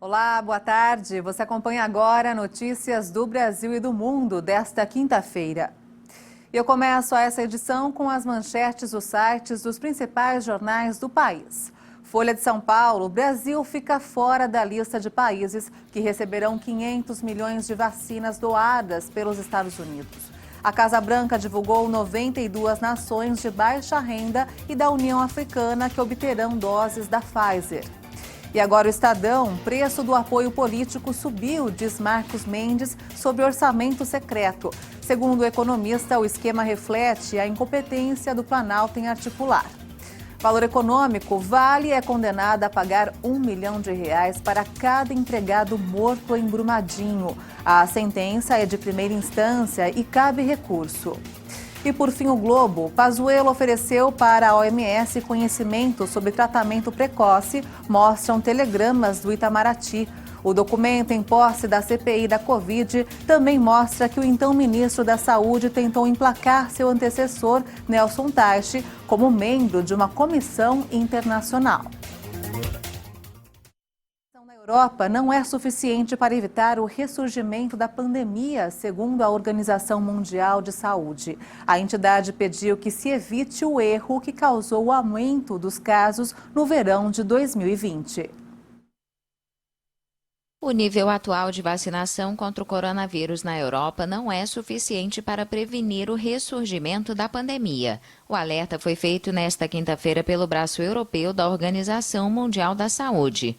Olá, boa tarde. Você acompanha agora notícias do Brasil e do mundo desta quinta-feira. Eu começo essa edição com as manchetes dos sites dos principais jornais do país. Folha de São Paulo: Brasil fica fora da lista de países que receberão 500 milhões de vacinas doadas pelos Estados Unidos. A Casa Branca divulgou 92 nações de baixa renda e da União Africana que obterão doses da Pfizer. E agora o Estadão: preço do apoio político subiu, diz Marcos Mendes, sobre orçamento secreto. Segundo o economista, o esquema reflete a incompetência do Planalto em articular. Valor Econômico: Vale é condenada a pagar R$1 milhão para cada empregado morto em Brumadinho. A sentença é de primeira instância e cabe recurso. E por fim, o Globo: Pazuello ofereceu para a OMS conhecimento sobre tratamento precoce, mostram telegramas do Itamaraty. O documento em posse da CPI da Covid também mostra que o então ministro da Saúde tentou emplacar seu antecessor, Nelson Teich, como membro de uma comissão internacional. Na Europa não é suficiente para evitar o ressurgimento da pandemia, segundo a Organização Mundial de Saúde. A entidade pediu que se evite o erro que causou o aumento dos casos no verão de 2020. O nível atual de vacinação contra o coronavírus na Europa não é suficiente para prevenir o ressurgimento da pandemia. O alerta foi feito nesta quinta-feira pelo braço europeu da Organização Mundial da Saúde.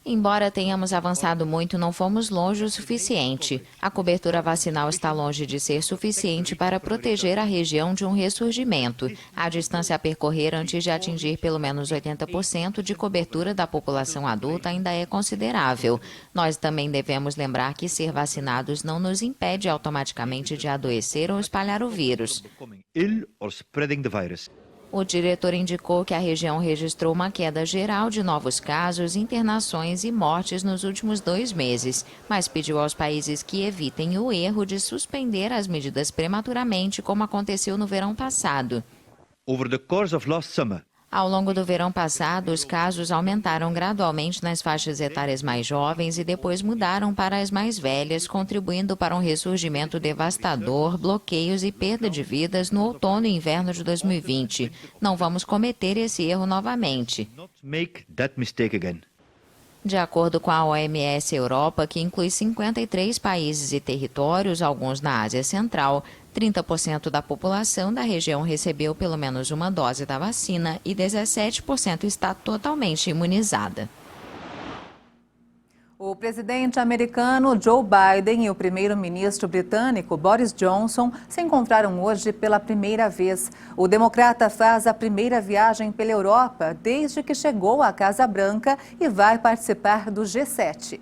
Embora tenhamos avançado muito, não fomos longe o suficiente. A cobertura vacinal está longe de ser suficiente para proteger a região de um ressurgimento. A distância a percorrer antes de atingir pelo menos 80% de cobertura da população adulta ainda é considerável. Nós também devemos lembrar que ser vacinados não nos impede automaticamente de adoecer ou espalhar o vírus. O diretor indicou que a região registrou uma queda geral de novos casos, internações e mortes nos últimos 2 meses, mas pediu aos países que evitem o erro de suspender as medidas prematuramente, como aconteceu no verão passado. Ao longo do verão passado, os casos aumentaram gradualmente nas faixas etárias mais jovens e depois mudaram para as mais velhas, contribuindo para um ressurgimento devastador, bloqueios e perda de vidas no outono e inverno de 2020. Não vamos cometer esse erro novamente. De acordo com a OMS Europa, que inclui 53 países e territórios, alguns na Ásia Central, 30% da população da região recebeu pelo menos uma dose da vacina e 17% está totalmente imunizada. O presidente americano Joe Biden e o primeiro-ministro britânico Boris Johnson se encontraram hoje pela primeira vez. O democrata faz a primeira viagem pela Europa desde que chegou à Casa Branca e vai participar do G7.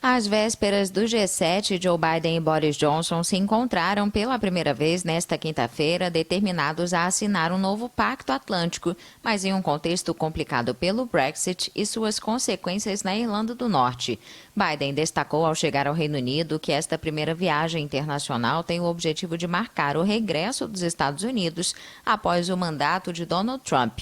Às vésperas do G7, Joe Biden e Boris Johnson se encontraram pela primeira vez nesta quinta-feira, determinados a assinar um novo pacto atlântico, mas em um contexto complicado pelo Brexit e suas consequências na Irlanda do Norte. Biden destacou ao chegar ao Reino Unido que esta primeira viagem internacional tem o objetivo de marcar o regresso dos Estados Unidos após o mandato de Donald Trump.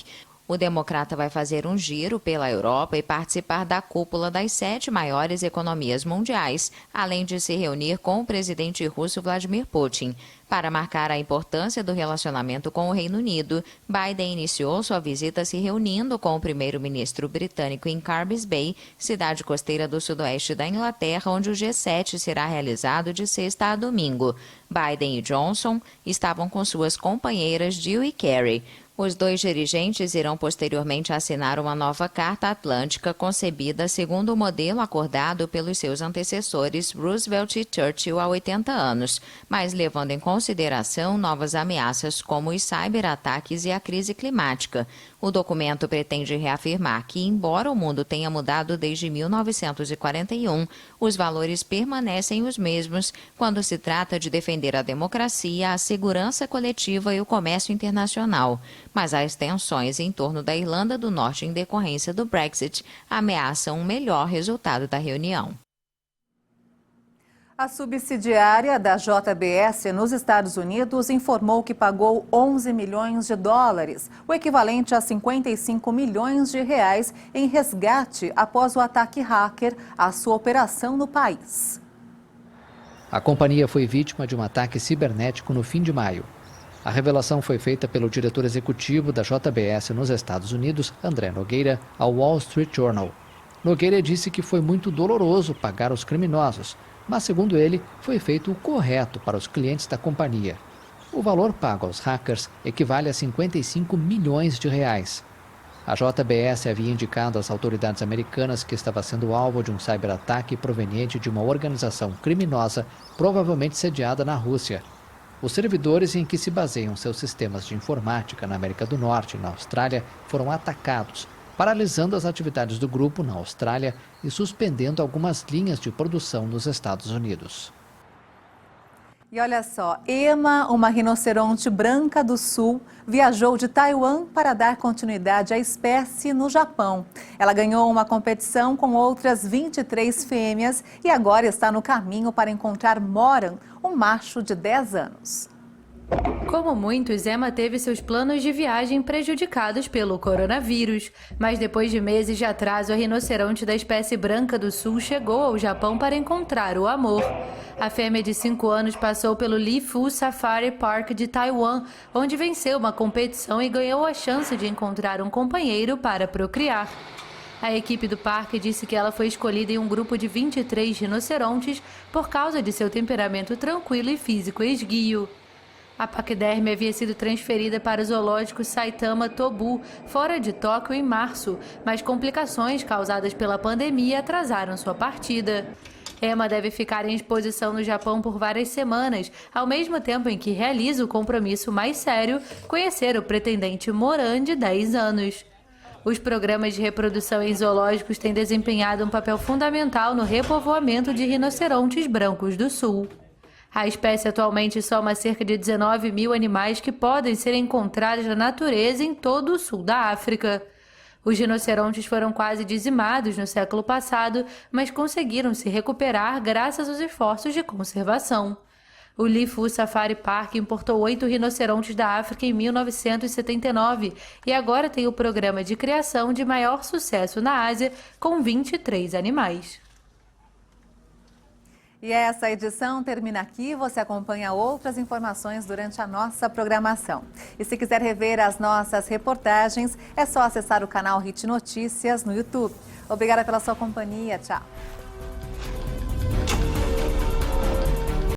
O democrata vai fazer um giro pela Europa e participar da cúpula das 7 maiores economias mundiais, além de se reunir com o presidente russo Vladimir Putin. Para marcar a importância do relacionamento com o Reino Unido, Biden iniciou sua visita se reunindo com o primeiro-ministro britânico em Carbis Bay, cidade costeira do sudoeste da Inglaterra, onde o G7 será realizado de sexta a domingo. Biden e Johnson estavam com suas companheiras Jill e Kerry. Os dois dirigentes irão posteriormente assinar uma nova Carta Atlântica concebida segundo o modelo acordado pelos seus antecessores Roosevelt e Churchill há 80 anos, mas levando em consideração novas ameaças como os cyberataques e a crise climática. O documento pretende reafirmar que, embora o mundo tenha mudado desde 1941, os valores permanecem os mesmos quando se trata de defender a democracia, a segurança coletiva e o comércio internacional. Mas as tensões em torno da Irlanda do Norte em decorrência do Brexit ameaçam um melhor resultado da reunião. A subsidiária da JBS nos Estados Unidos informou que pagou 11 milhões de dólares, o equivalente a 55 milhões de reais, em resgate após o ataque hacker à sua operação no país. A companhia foi vítima de um ataque cibernético no fim de maio. A revelação foi feita pelo diretor executivo da JBS nos Estados Unidos, André Nogueira, ao Wall Street Journal. Nogueira disse que foi muito doloroso pagar os criminosos, mas, segundo ele, foi feito o correto para os clientes da companhia. O valor pago aos hackers equivale a 55 milhões de reais. A JBS havia indicado às autoridades americanas que estava sendo alvo de um cyberataque proveniente de uma organização criminosa, provavelmente sediada na Rússia. Os servidores em que se baseiam seus sistemas de informática na América do Norte e na Austrália foram atacados, paralisando as atividades do grupo na Austrália e suspendendo algumas linhas de produção nos Estados Unidos. E olha só, Emma, uma rinoceronte branca do sul, viajou de Taiwan para dar continuidade à espécie no Japão. Ela ganhou uma competição com outras 23 fêmeas e agora está no caminho para encontrar Moran, um macho de 10 anos. Como muitos, Emma teve seus planos de viagem prejudicados pelo coronavírus. Mas depois de meses de atraso, a rinoceronte da espécie branca do sul chegou ao Japão para encontrar o amor. A fêmea de 5 anos passou pelo Lifu Safari Park de Taiwan, onde venceu uma competição e ganhou a chance de encontrar um companheiro para procriar. A equipe do parque disse que ela foi escolhida em um grupo de 23 rinocerontes por causa de seu temperamento tranquilo e físico esguio. A paquiderme havia sido transferida para o zoológico Saitama Tobu, fora de Tóquio, em março, mas complicações causadas pela pandemia atrasaram sua partida. Emma deve ficar em exposição no Japão por várias semanas, ao mesmo tempo em que realiza o compromisso mais sério, conhecer o pretendente Moran, de 10 anos. Os programas de reprodução em zoológicos têm desempenhado um papel fundamental no repovoamento de rinocerontes brancos do sul. A espécie atualmente soma cerca de 19 mil animais que podem ser encontrados na natureza em todo o sul da África. Os rinocerontes foram quase dizimados no século passado, mas conseguiram se recuperar graças aos esforços de conservação. O Lifu Safari Park importou 8 rinocerontes da África em 1979 e agora tem o programa de criação de maior sucesso na Ásia, com 23 animais. E essa edição termina aqui. Você acompanha outras informações durante a nossa programação. E se quiser rever as nossas reportagens, é só acessar o canal HIT Notícias no YouTube. Obrigada pela sua companhia. Tchau.